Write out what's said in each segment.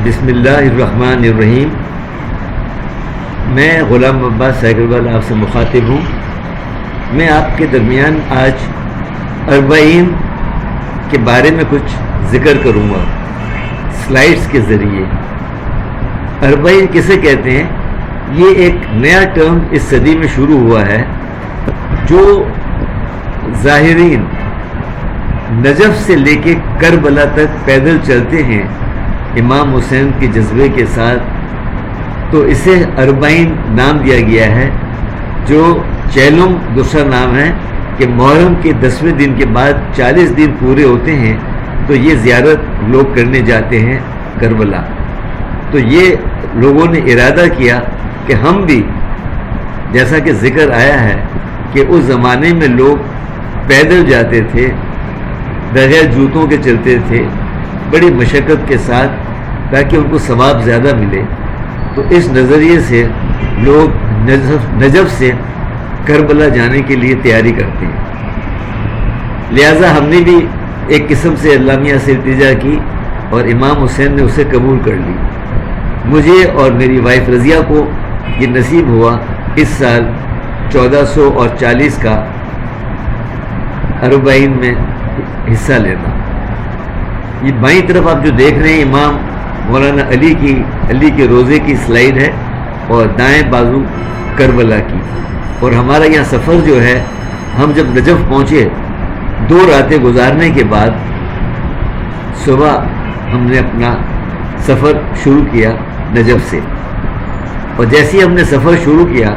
بسم اللہ الرحمن الرحیم. میں غلام عباس سائیکل آپ سے مخاطب ہوں. میں آپ کے درمیان آج 40 کے بارے میں کچھ ذکر کروں گا سلائیڈز کے ذریعے. 40 کسے کہتے ہیں؟ یہ ایک نیا ٹرم اس صدی میں شروع ہوا ہے جو ظاہرین نجف سے لے کے کربلا تک پیدل چلتے ہیں امام حسین کے جذبے کے ساتھ، تو اسے 40 نام دیا گیا ہے، جو چیلم دوسرا نام ہے کہ محرم کے 10ویں دن کے بعد 40 دن پورے ہوتے ہیں تو یہ زیارت لوگ کرنے جاتے ہیں کربلا. تو یہ لوگوں نے ارادہ کیا کہ ہم بھی، جیسا کہ ذکر آیا ہے کہ اس زمانے میں لوگ پیدل جاتے تھے، بغیر جوتوں کے چلتے تھے، بڑی مشقت کے ساتھ، تاکہ ان کو ثواب زیادہ ملے. تو اس نظریے سے لوگ نجف سے کربلا جانے کے لیے تیاری کرتے ہیں. لہٰذا ہم نے بھی ایک قسم سے علامہ سے التجا کی اور امام حسین نے اسے قبول کر لی. مجھے اور میری وائف رضیہ کو یہ نصیب ہوا اس سال 1440 کا 40 میں حصہ لینا. یہ بائیں طرف آپ جو دیکھ رہے ہیں امام مولانا علی کے روزے کی سلائیڈ ہے، اور دائیں بازو کربلا کی. اور ہمارا یہاں سفر جو ہے، ہم جب نجف پہنچے 2 راتیں گزارنے کے بعد صبح ہم نے اپنا سفر شروع کیا نجف سے. اور جیسے ہی ہم نے سفر شروع کیا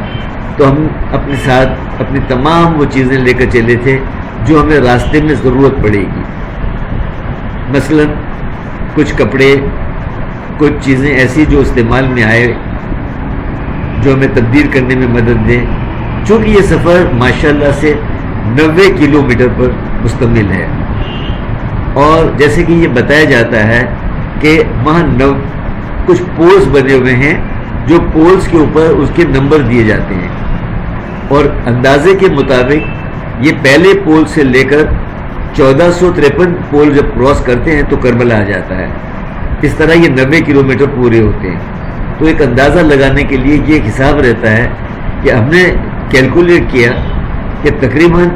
تو ہم اپنے ساتھ اپنی تمام وہ چیزیں لے کر چلے تھے جو ہمیں راستے میں ضرورت پڑے گی. مثلا کچھ کپڑے، کچھ چیزیں ایسی جو استعمال میں آئے، جو ہمیں تبدیل کرنے میں مدد دیں. چونکہ یہ سفر ماشاءاللہ سے 90 کلومیٹر پر مشتمل ہے، اور جیسے کہ یہ بتایا جاتا ہے کہ وہاں کچھ پولز بنے ہوئے ہیں، جو پولز کے اوپر اس کے نمبر دیے جاتے ہیں، اور اندازے کے مطابق یہ پہلے پول سے لے کر 1453 پول جب کراس کرتے ہیں تو کربلا آ جاتا ہے. اس طرح یہ 90 کلومیٹر پورے ہوتے ہیں. تو ایک اندازہ لگانے کے لیے یہ ایک حساب رہتا ہے کہ ہم نے کیلکولیٹ کیا کہ تقریباً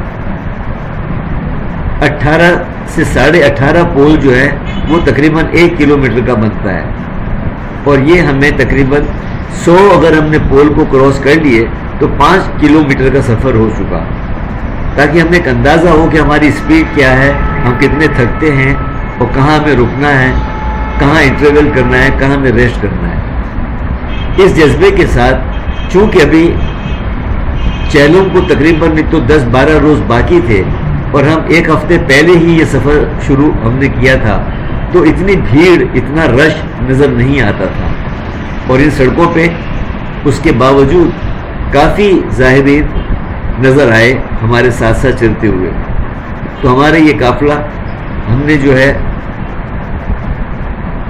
18 سے 18.5 پول جو ہے وہ تقریباً 1 کلومیٹر کا بنتا ہے. اور یہ ہمیں تقریباً 100 اگر ہم نے پول کو کراس کر لیے تو 5 کلومیٹر کا سفر ہو چکا، تاکہ ہمیں ایک اندازہ ہو کہ ہماری اسپیڈ کیا ہے، ہم کتنے تھکتے ہیں، اور کہاں ہمیں رکنا ہے، کہاں انٹرول کرنا ہے، کہاں ہمیں ریسٹ کرنا ہے. اس جذبے کے ساتھ، چونکہ ابھی چیلم کو تقریباً تو 10-12 روز باقی تھے اور ہم 1 ہفتے پہلے ہی یہ سفر شروع ہم نے کیا تھا، تو اتنی بھیڑ، اتنا رش نظر نہیں آتا تھا. اور ان سڑکوں پہ اس کے باوجود کافی زائرین نظر آئے ہمارے ساتھ ساتھ چلتے ہوئے. تو ہمارا یہ قافلہ ہم نے جو ہے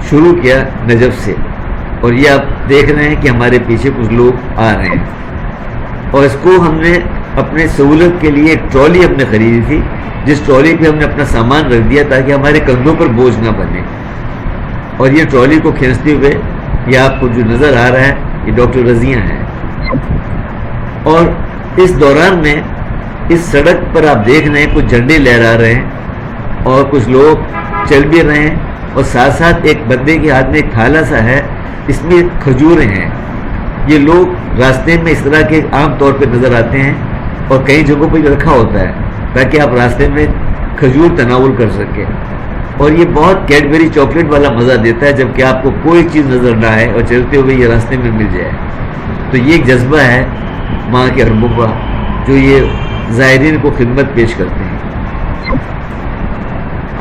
شروع کیا نجف سے، اور یہ آپ دیکھ رہے ہیں کہ ہمارے پیچھے کچھ لوگ آ رہے ہیں. اور اس کو ہم نے اپنے سہولت کے لیے ایک ٹرالی ہم نے خریدی تھی، جس ٹرالی پہ ہم نے اپنا سامان رکھ دیا تاکہ ہمارے کندھوں پر بوجھ نہ بنے. اور یہ ٹرالی کو کھینچتے ہوئے یہ آپ کو جو نظر آ رہا ہے یہ ڈاکٹر رضیہ ہیں. اور اس دوران میں اس سڑک پر آپ دیکھ رہے ہیں کچھ جھنڈے لہرا رہے ہیں اور کچھ لوگ چل بھی رہے ہیں، اور ساتھ ساتھ ایک بندے کے ہاتھ میں ایک تھالا سا ہے، اس میں کھجوریں ہیں. یہ لوگ راستے میں اس طرح کے عام طور پہ نظر آتے ہیں، اور کئی جگہوں پہ رکھا ہوتا ہے تاکہ آپ راستے میں کھجور تناول کر سکیں. اور یہ بہت کیڈبری چاکلیٹ والا مزہ دیتا ہے جب کہ آپ کو کوئی چیز نظر نہ آئے اور چلتے ہوئے یہ راستے میں مل جائے. تو یہ ایک جذبہ ہے وہاں کے عربوں کا، جو یہ زائرین کو خدمت پیش کرتے ہیں.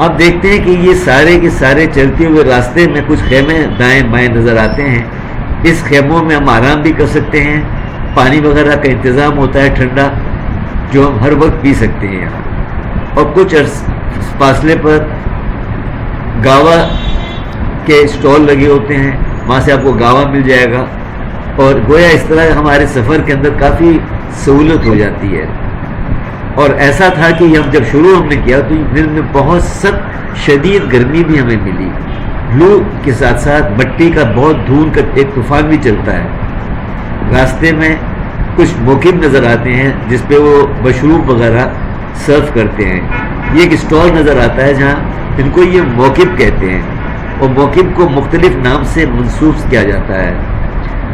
آپ دیکھتے ہیں کہ یہ سارے کے سارے چلتے ہوئے راستے میں کچھ خیمے دائیں بائیں نظر آتے ہیں. اس خیموں میں ہم آرام بھی کر سکتے ہیں، پانی وغیرہ کا انتظام ہوتا ہے ٹھنڈا، جو ہم ہر وقت پی سکتے ہیں یہاں. اور کچھ فاصلے پر گاوا کے اسٹال لگے ہوتے ہیں، وہاں سے آپ کو گاوا مل جائے گا. اور گویا اس طرح ہمارے سفر کے اندر کافی سہولت ہو جاتی ہے. اور ایسا تھا کہ ہم جب شروع نے کیا تو دن میں بہت سخت شدید گرمی بھی ہمیں ملی، لو کے ساتھ ساتھ مٹی کا بہت دھون کا ایک طوفان بھی چلتا ہے۔ راستے میں کچھ موقف نظر آتے ہیں جس پہ وہ مشروب وغیرہ سرو کرتے ہیں۔ یہ ایک اسٹال نظر آتا ہے جہاں ان کو یہ موقف کہتے ہیں، اور موقف کو مختلف نام سے منسوب کیا جاتا ہے۔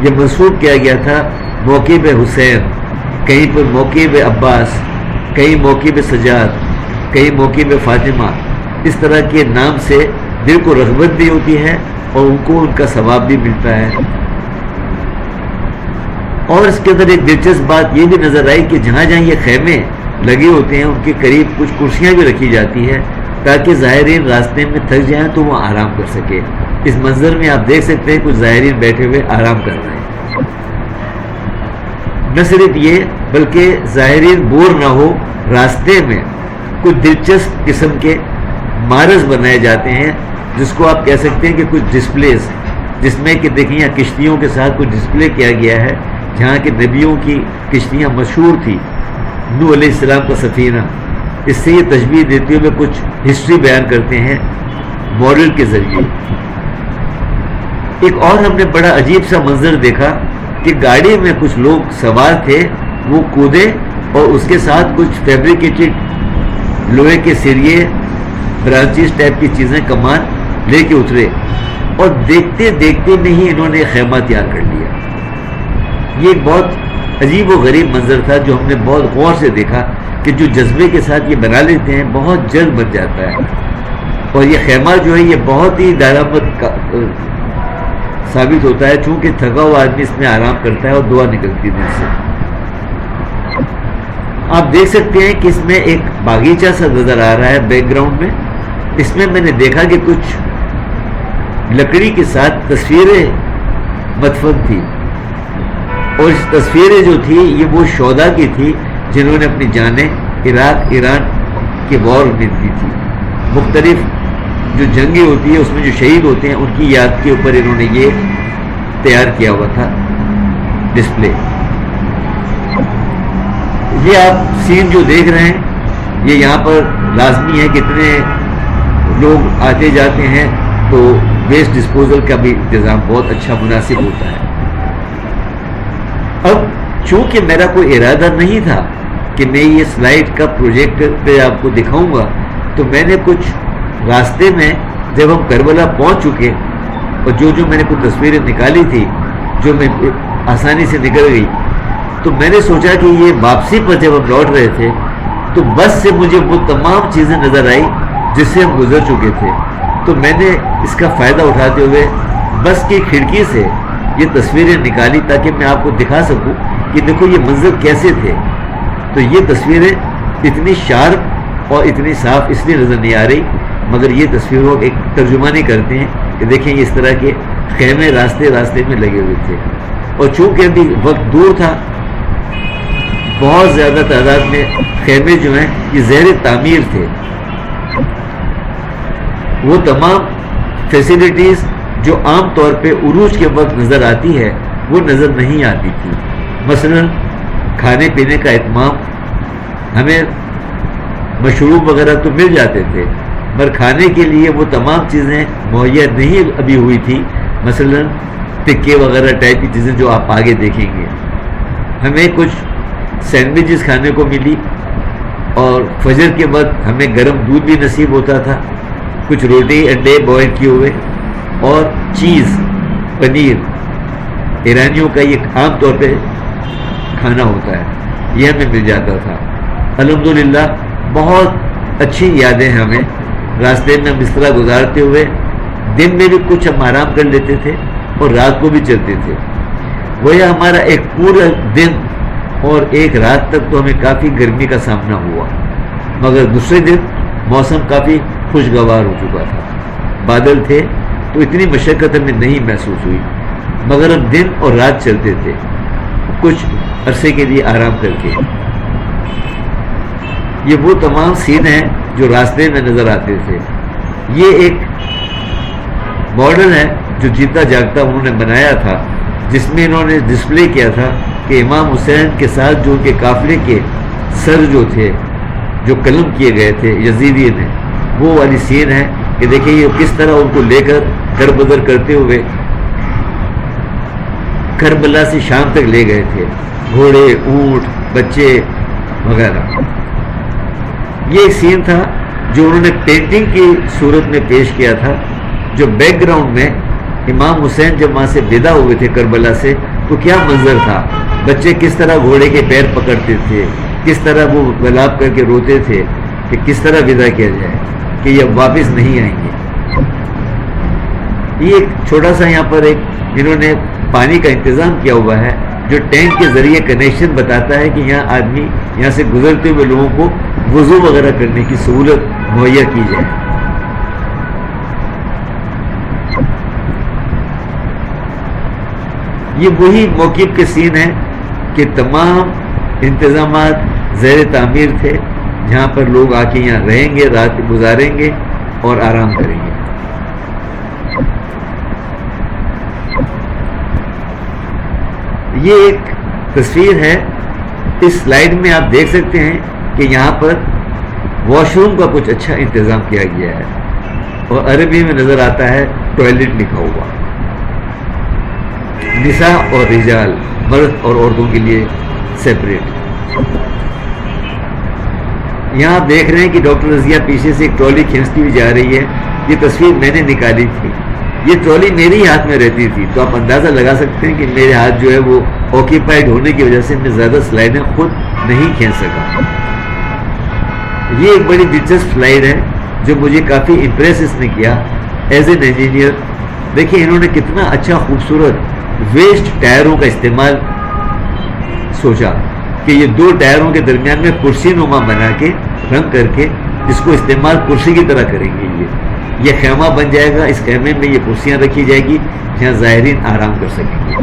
یہ منسوب کیا گیا تھا موقف حسین، کہیں پر موقف عباس، کہیں موقف سجاد، کہیں موقف فاطمہ۔ اس طرح کے نام سے دل کو رغبت بھی ہوتی ہے اور ان کو ان کا ثواب بھی ملتا ہے۔ اور اس کے اندر ایک دلچسپ بات یہ بھی نظر آئی کہ جہاں جہاں یہ خیمے لگے ہوتے ہیں ان کے قریب کچھ کرسیاں بھی رکھی جاتی ہیں تاکہ زائرین راستے میں تھک جائیں تو وہ آرام کر سکے۔ اس منظر میں آپ دیکھ سکتے ہیں کچھ زائرین بیٹھے ہوئے آرام کر رہے ہیں۔ نہ صرف یہ بلکہ زائرین بور نہ ہو، راستے میں کچھ دلچسپ قسم کے معرض بنائے جاتے ہیں جس کو آپ کہہ سکتے ہیں کہ کچھ ڈسپلیز، جس میں کہ دیکھیں یہاں کشتیوں کے ساتھ کچھ ڈسپلے کیا گیا ہے جہاں کہ نبیوں کی کشتیاں مشہور تھی، نوح علیہ السلام کا سفینہ۔ اس سے یہ تشبیہ دیتے ہوئے کچھ ہسٹری بیان کرتے ہیں ماڈل کے ذریعے۔ ایک اور ہم نے بڑا عجیب سا منظر دیکھا کہ گاڑی میں کچھ لوگ سوار تھے، وہ کودے اور اس کے ساتھ کچھ فیبریکیٹڈ لوہے کے سریے، برانچز ٹائپ کی چیزیں کمان لے کے اترے، اور دیکھتے دیکھتے میں ہی انہوں نے خیمہ تیار کر لیا۔ یہ ایک بہت عجیب و غریب منظر تھا جو ہم نے بہت غور سے دیکھا کہ جو جذبے کے ساتھ یہ بنا لیتے ہیں بہت جلد بن جاتا ہے، اور یہ خیمہ جو ہے یہ بہت ہی دارآمد ثابت ہوتا ہے چونکہ تھکا ہوا آدمی اس میں آرام کرتا ہے اور دعا نکلتی ہے دل سے۔ آپ دیکھ سکتے ہیں کہ اس میں ایک باغیچہ سا نظر آ رہا ہے بیک گراؤنڈ میں۔ اس میں نے دیکھا کہ کچھ لکڑی کے ساتھ تصویریں مدفن تھی، اور اس تصویریں جو تھی یہ وہ شہداء کی تھی جنہوں نے اپنی جانیں عراق ایران کے وار میں دی تھی۔ مختلف جو جنگیں ہوتی ہیں اس میں جو شہید ہوتے ہیں ان کی یاد کے اوپر انہوں نے یہ تیار کیا ہوا تھا ڈسپلے۔ یہ آپ سین جو دیکھ رہے ہیں یہ یہاں پر لازمی ہے، کتنے لوگ آتے جاتے ہیں تو ویسٹ ڈسپوزل کا بھی انتظام بہت اچھا مناسب ہوتا ہے۔ اب چونکہ میرا کوئی ارادہ نہیں تھا کہ میں یہ سلائیڈ کا پروجیکٹ پہ آپ کو دکھاؤں گا، تو میں نے کچھ راستے میں جب ہم کربلا پہنچ چکے اور جو میں نے کچھ تصویریں نکالی تھی جو میں آسانی سے نکل گئی، تو میں نے سوچا کہ یہ واپسی پر جب ہم لوٹ رہے تھے تو بس سے مجھے وہ تمام چیزیں نظر آئی جس سے ہم گزر چکے تھے، تو میں نے اس کا فائدہ اٹھاتے ہوئے بس کی کھڑکی سے یہ تصویریں نکالی تاکہ میں آپ کو دکھا سکوں کہ دیکھو یہ منظر کیسے تھے۔ تو یہ تصویریں اتنی شارپ اور اتنی صاف اس لیے نظر نہیں آ رہی، مگر یہ تصویروں ایک ترجمانی کرتے ہیں کہ دیکھیں اس طرح کے خیمے راستے میں لگے ہوئے تھے، اور چونکہ ابھی وقت دور تھا بہت زیادہ تعداد میں خیمے جو ہیں یہ زیر تعمیر تھے۔ وہ تمام فیسیلیٹیز جو عام طور پہ عروج کے وقت نظر آتی ہے وہ نظر نہیں آتی تھی۔ مثلا کھانے پینے کا اہتمام، ہمیں مشروب وغیرہ تو مل جاتے تھے مگر کھانے کے لیے وہ تمام چیزیں مہیا نہیں ابھی ہوئی تھی، مثلا ٹکے وغیرہ ٹائپ کی چیزیں جو آپ آگے دیکھیں گے۔ ہمیں کچھ سینڈوچز کھانے کو ملی، اور فجر کے وقت ہمیں گرم دودھ بھی نصیب ہوتا تھا، کچھ روٹی انڈے بوائل کیے ہوئے، اور چیز پنیر ایرانیوں کا یہ عام طور پہ کھانا ہوتا ہے، یہ ہمیں مل جاتا تھا۔ الحمدللہ بہت اچھی یادیں ہمیں راستے میں ہم اس طرح گزارتے ہوئے، دن میں بھی کچھ ہم آرام کر لیتے تھے اور رات کو بھی چلتے تھے۔ وہی ہمارا ایک پورا دن اور ایک رات تک تو ہمیں کافی گرمی کا سامنا ہوا، مگر دوسرے دن موسم کافی خوشگوار ہو چکا تھا، بادل تھے تو اتنی مشقت ہمیں نہیں محسوس ہوئی، مگر ہم دن اور رات چلتے تھے کچھ عرصے کے لیے آرام کر کے۔ یہ وہ تمام سین ہیں جو راستے میں نظر آتے تھے۔ یہ ایک ماڈل ہے جو جیتا جاگتا انہوں نے بنایا تھا، جس میں انہوں نے ڈسپلے کیا تھا کہ امام حسین کے ساتھ جو ان کے قافلے کے سر جو تھے جو قلم کیے گئے تھے یزیدی نے، وہ والی سین ہے کہ دیکھیں یہ کس طرح ان کو لے کر دربدر کرتے ہوئے کربلا سے شام تک لے گئے تھے، گھوڑے، اونٹ، بچے وغیرہ۔ یہ ایک سین تھا جو انہوں نے پینٹنگ کی صورت میں پیش کیا تھا، جو بیک گراؤنڈ میں امام حسین جب وہاں سے ودا ہوئے تھے کربلا سے تو کیا منظر تھا، بچے کس طرح گھوڑے کے پیر پکڑتے تھے، کس طرح وہ غلاب کر کے روتے تھے کہ کس طرح ودا کیا جائے کہ یہ واپس نہیں آئیں گے۔ یہ ایک چھوٹا سا یہاں پر ایک انہوں نے پانی کا انتظام کیا ہوا ہے جو ٹینک کے ذریعے کنیکشن بتاتا ہے کہ یہاں آدمی یہاں سے گزرتے ہوئے لوگوں کو وضو وغیرہ کرنے کی سہولت مہیا کی جائے۔ یہ وہی موقف کے سین ہیں کہ تمام انتظامات زیر تعمیر تھے جہاں پر لوگ آ کے یہاں رہیں گے، رات گزاریں گے اور آرام کریں گے۔ یہ ایک تصویر ہے، اس سلائیڈ میں آپ دیکھ سکتے ہیں کہ یہاں پر واش روم کا کچھ اچھا انتظام کیا گیا ہے اور عربی میں نظر آتا ہے ٹوائلٹ لکھا ہوا، نساء اور رجال، مرد اور عورتوں کے لیے سیپریٹ۔ یہاں آپ دیکھ رہے ہیں کہ ڈاکٹر رضیہ پیچھے سے ایک ٹرالی کھینچتی ہوئی جا رہی ہے، یہ تصویر میں نے نکالی تھی، یہ ٹرالی میرے ہی ہاتھ میں رہتی تھی، تو آپ اندازہ لگا سکتے ہیں کہ میرے ہاتھ جو ہے وہ آکیپائڈ ہونے کی وجہ سے میں زیادہ سلائیڈیں خود نہیں کھینچ سکا۔ یہ ایک بڑی دلچسپ سلائیڈ ہے جو مجھے کافی امپریس اس نے کیا ایز این انجینئر۔ دیکھیں انہوں نے کتنا اچھا خوبصورت ویسٹ ٹائروں کا استعمال سوچا کہ یہ دو ٹائروں کے درمیان میں کرسی نما بنا کے رنگ کر کے اس کو استعمال کرسی کی طرح کریں گے۔ یہ خیمہ بن جائے گا، اس خیمے میں یہ کرسیاں رکھی جائے گی جہاں زائرین آرام کر سکیں گے۔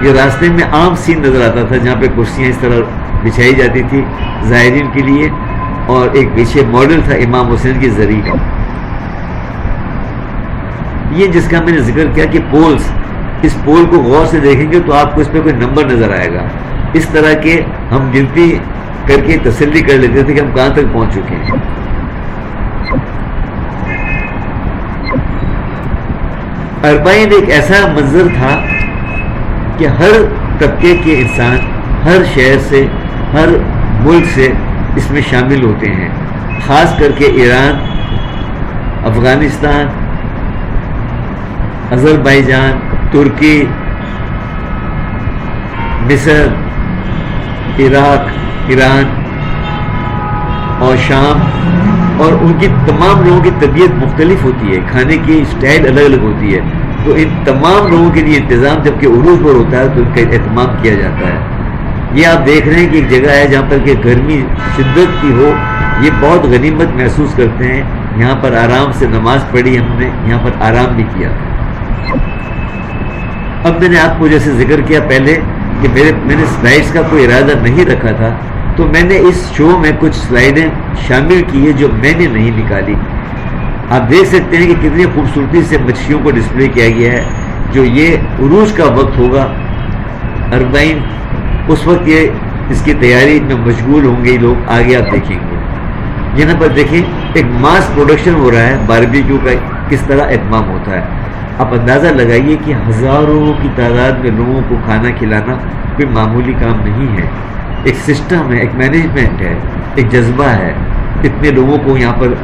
یہ راستے میں عام سین نظر آتا تھا جہاں پہ کرسیاں اس طرح بچھائی جاتی تھی زائرین کے لیے، اور ایک پیچھے ماڈل تھا امام حسین کی زری کا۔ یہ جس کا میں نے ذکر کیا کہ پولز، اس پول کو غور سے دیکھیں گے تو آپ کو اس پہ کوئی نمبر نظر آئے گا، اس طرح کے ہم گنتی کر کے تسلی کر لیتے تھے کہ ہم کہاں تک پہنچ چکے ہیں۔ اربعین ایک ایسا منظر تھا کہ ہر طبقے کے انسان ہر شہر سے، ہر ملک سے اس میں شامل ہوتے ہیں، خاص کر کے ایران، افغانستان، آذربائیجان، ترکی، مصر، عراق، ایران اور شام، اور ان کی تمام لوگوں کی طبیعت مختلف ہوتی ہے، کھانے کی اسٹائل الگ الگ ہوتی ہے، تو ان تمام لوگوں کے لیے انتظام جب کہ عروج پر ہوتا ہے تو ان کا اہتمام کیا جاتا ہے۔ یہ آپ دیکھ رہے ہیں کہ ایک جگہ ہے جہاں پر کہ گرمی شدت کی ہو، یہ بہت غنیمت محسوس کرتے ہیں، یہاں پر آرام سے نماز پڑھی ہم نے، یہاں پر آرام بھی کیا۔ اب میں نے آپ کو جیسے ذکر کیا پہلے کہ میں نے سلائیڈز کا کوئی ارادہ نہیں رکھا تھا، تو میں نے اس شو میں کچھ سلائیڈیں شامل کی ہے جو میں نے نہیں نکالی۔ آپ دیکھ سکتے ہیں کہ کتنی خوبصورتی سے مچھلیوں کو ڈسپلے کیا گیا ہے۔ جو یہ عروج کا وقت ہوگا اربعین، اس وقت یہ اس کی تیاری میں مشغول ہوں گے لوگ، آگے آپ دیکھیں گے۔ یہاں پر دیکھیں ایک ماس پروڈکشن ہو رہا ہے باربیکیو کا، کس طرح اہتمام ہوتا ہے۔ آپ اندازہ لگائیے کہ ہزاروں کی تعداد میں لوگوں کو کھانا کھلانا کوئی معمولی کام نہیں ہے، ایک سسٹم ہے، ایک مینجمنٹ ہے، ایک جذبہ ہے، اتنے لوگوں کو یہاں پر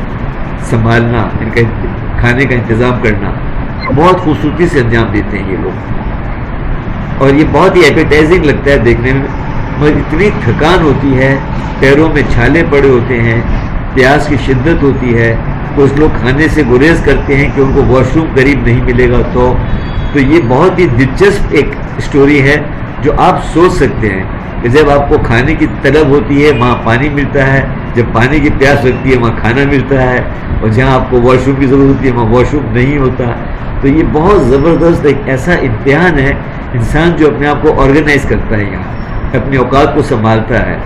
سنبھالنا، ان کا کھانے کا انتظام کرنا، بہت خوبصورتی سے انجام دیتے ہیں یہ لوگ، اور یہ بہت ہی ایپیٹائزنگ لگتا ہے دیکھنے میں، مگر اتنی تھکان ہوتی ہے، پیروں میں چھالے پڑے ہوتے ہیں، پیاس کی شدت ہوتی ہے، کچھ لوگ کھانے سے گریز کرتے ہیں کہ ان کو واش روم قریب نہیں ملے گا، تو یہ بہت ہی دلچسپ ایک اسٹوری ہے جو آپ سوچ سکتے ہیں کہ جب آپ کو کھانے کی طلب ہوتی ہے وہاں پانی ملتا ہے، جب پانی کی پیاس لگتی ہے وہاں کھانا ملتا ہے، اور جہاں آپ کو واش روم کی ضرورت ہوتی ہے وہاں واش روم نہیں ہوتا۔ تو یہ بہت زبردست ایک ایسا امتحان ہے، انسان جو اپنے آپ کو آرگنائز کرتا ہے، یہاں اپنے اوقات کو سنبھالتا ہے،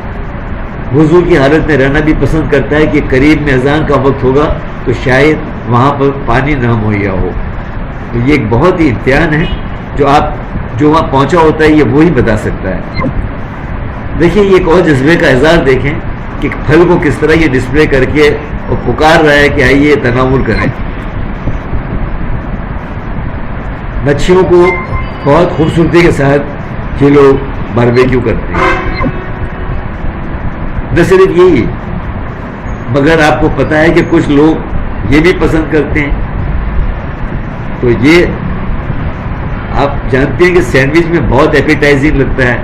وضو کی حالت میں رہنا بھی پسند کرتا ہے کہ قریب میں اذان کا وقت ہوگا تو شاید وہاں پر پانی نہ مہیا ہو۔ تو یہ ایک بہت ہی امتحان ہے جو وہاں پہنچا ہوتا ہے یہ وہی بتا سکتا ہے۔ دیکھیں یہ ایک اور جذبے کا اظہار دیکھیں کہ پھل کو کس طرح یہ ڈسپلے کر کے اور پکار رہا ہے کہ آئیے تناول کریں. مچھلیوں کو بہت خوبصورتی کے ساتھ یہ لوگ باربیکیو کرتے ہیں. نہ صرف یہی مگر آپ کو پتا ہے کہ کچھ لوگ یہ بھی پسند کرتے ہیں. تو یہ آپ جانتے ہیں کہ سینڈوچ میں بہت ایپیٹائزنگ لگتا ہے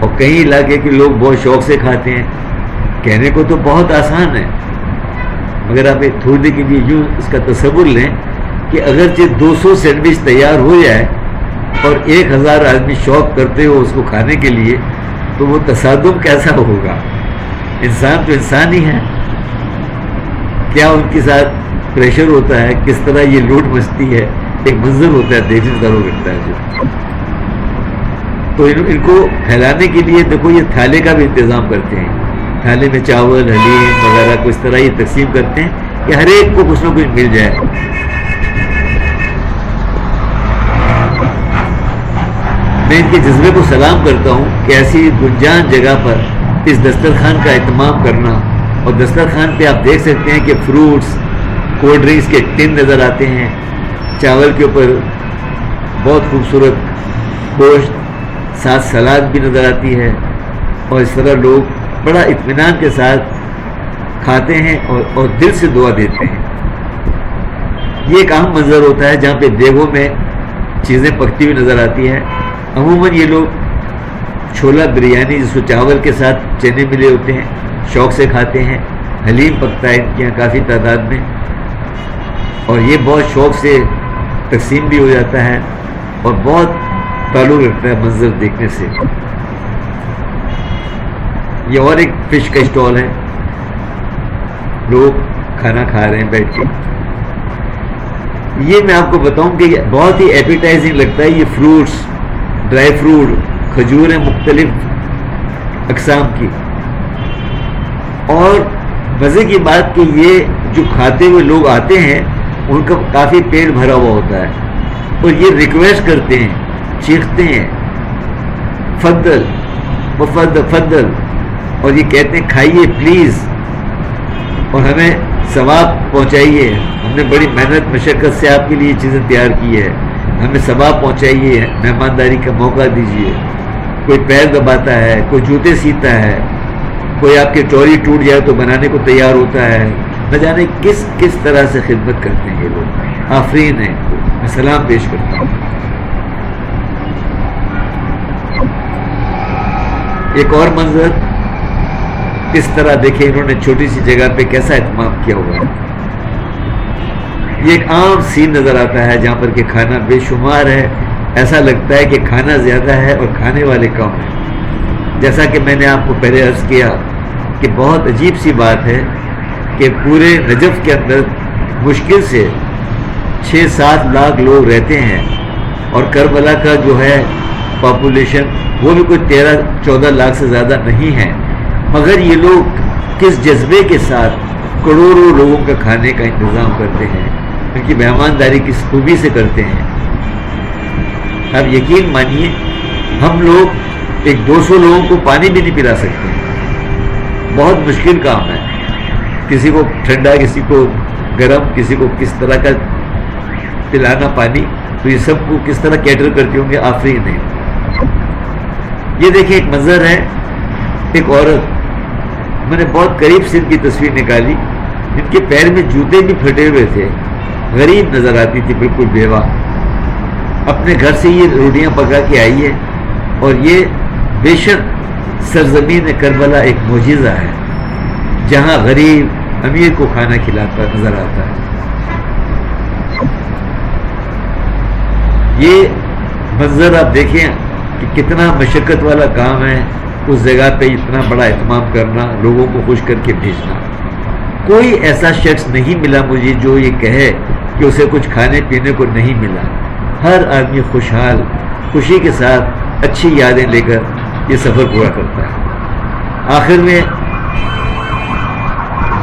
اور کئی علاقے کے لوگ بہت شوق سے کھاتے ہیں. کہنے کو تو بہت آسان ہے مگر آپ ایک تھوڑی دیر کے لیے یوں اس کا تصور لیں کہ اگرچہ 200 سینڈوچ تیار ہو جائے اور 1000 آدمی شوق کرتے ہو اس کو کھانے کے لیے تو وہ تصادم کیسا ہوگا. انسان تو انسان ہی ہے. کیا ان کے ساتھ پریشر ہوتا ہے, کس طرح یہ لوٹ مچتی ہے, ایک منظر ہوتا ہے, دیکھنے سے ضرور لگتا ہے. تو ان کو پھیلانے کے لیے دیکھو یہ تھالے کا بھی انتظام کرتے ہیں. تھالے میں چاول, حلیم وغیرہ کو اس طرح یہ تقسیم کرتے ہیں کہ ہر ایک کو کچھ نہ کچھ مل جائے. میں ان کے جذبے کو سلام کرتا ہوں کہ ایسی گنجان جگہ پر اس دسترخوان کا اہتمام کرنا. اور دسترخوان پہ آپ دیکھ سکتے ہیں کہ فروٹس, کولڈ ڈرنکس کے ٹن نظر آتے ہیں, چاول کے اوپر بہت خوبصورت گوشت, ساتھ سلاد بھی نظر آتی ہے. اور اس طرح لوگ بڑا اطمینان کے ساتھ کھاتے ہیں اور دل سے دعا دیتے ہیں. یہ ایک اہم منظر ہوتا ہے جہاں پہ دیگوں میں چیزیں پکتی ہوئی نظر آتی ہیں. عموماً یہ لوگ چھولا بریانی جس کو چاول کے ساتھ چنے ملے ہوتے ہیں شوق سے کھاتے ہیں. حلیم پکتا ہے ان کے یہاں کافی تعداد میں اور یہ بہت شوق سے تقسیم بھی ہو جاتا ہے اور بہت تعلق رکھتا ہے منظر دیکھنے سے. یہ اور ایک فش کا اسٹال ہے, لوگ کھانا کھا رہے ہیں بیٹھ کے. یہ میں آپ کو بتاؤں کہ بہت ہی ایپیٹائزنگ لگتا ہے. یہ فروٹس, ڈرائی فروٹ, کھجوریں مختلف اقسام کی. اور مزے کی بات کہ یہ جو کھاتے ہوئے لوگ آتے ہیں ان کا کافی پیٹ بھرا ہوا ہوتا ہے اور یہ ریکویسٹ کرتے ہیں, چیختے ہیں فضل مفضل فضل, اور یہ کہتے ہیں کھائیے پلیز اور ہمیں ثواب پہنچائیے. ہم نے بڑی محنت مشقت سے آپ کے لیے چیزیں تیار کی ہے, ہمیں ثواب پہنچائیے, مہمانداری کا موقع دیجیے. کوئی پیر دباتا ہے, کوئی جوتے سیتا ہے, کوئی آپ کی ٹوری ٹوٹ جائے تو بنانے کو تیار ہوتا ہے. نہ جانے کس طرح سے خدمت کرتے ہیں یہ لوگ. آفرین ہے, میں سلام پیش کرتا ہوں. ایک اور منظر کس طرح دیکھیں انہوں نے چھوٹی سی جگہ پہ کیسا اہتمام کیا ہوا ہے. یہ ایک عام سین نظر آتا ہے جہاں پر کہ کھانا بے شمار ہے. ایسا لگتا ہے کہ کھانا زیادہ ہے اور کھانے والے کم ہیں. جیسا کہ میں نے آپ کو پہلے عرض کیا کہ بہت عجیب سی بات ہے کہ پورے نجف کے اندر مشکل سے 6-7 لاکھ لوگ رہتے ہیں اور کربلا کا جو ہے پاپولیشن وہ بھی کوئی 13-14 لاکھ سے زیادہ نہیں ہے. مگر یہ لوگ کس جذبے کے ساتھ کروڑوں لوگوں کا کھانے کا انتظام کرتے ہیں, ان کی مہمانداری کس خوبی سے کرتے ہیں. اب یقین مانیے ہم لوگ ایک 200 لوگوں کو پانی بھی نہیں پلا سکتے. بہت مشکل کام ہے. کسی کو ٹھنڈا, کسی کو گرم, کسی کو کس طرح کا پلانا پانی. تو یہ سب کو کس طرح کیٹر کرتے ہوں گے, آفرین ہے. یہ دیکھیں ایک منظر ہے, ایک عورت, میں نے بہت قریب سے ان کی تصویر نکالی. ان کے پیر میں جوتے بھی پھٹے ہوئے تھے, غریب نظر آتی تھی, بالکل بیوہ. اپنے گھر سے یہ روٹیاں پکا کے آئی ہے اور یہ بے شک سرزمین کربلا ایک معجزہ ہے جہاں غریب امیر کو کھانا کھلاتا نظر آتا ہے. یہ منظر آپ دیکھیں کہ کتنا مشقت والا کام ہے اس جگہ پہ اتنا بڑا اہتمام کرنا, لوگوں کو خوش کر کے بھیجنا. کوئی ایسا شخص نہیں ملا مجھے جو یہ کہے کہ اسے کچھ کھانے پینے کو نہیں ملا. ہر آدمی خوشحال, خوشی کے ساتھ اچھی یادیں لے کر یہ سفر پورا کرتا ہے. آخر میں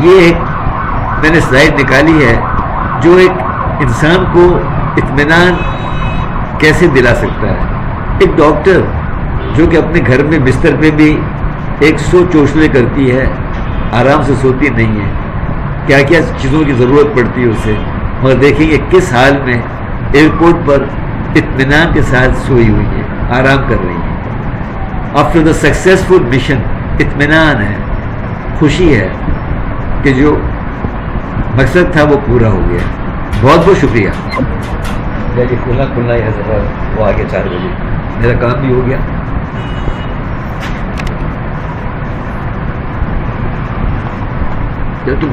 یہ ایک میں نے سلائڈ نکالی ہے جو ایک انسان کو اطمینان کیسے دلا سکتا ہے. ایک ڈاکٹر جو کہ اپنے گھر میں بستر پہ بھی ایک سو چوشلے کرتی ہے، آرام سے سوتی نہیں ہے، کیا کیا چیزوں کی ضرورت پڑتی ہے اسے، مگر دیکھیں گے کس حال میں ایئرپورٹ پر اطمینان کے ساتھ سوئی ہوئی ہے، آرام کر رہی ہے۔ آفٹر دا سکسیزفل مشن اطمینان ہے، خوشی ہے کہ جو مقصد تھا وہ پورا ہو گیا۔ بہت بہت شکریہ۔ کھلنا ہی ہے، وہ آگے 4 بجے میرا کام بھی ہو گیا۔ تم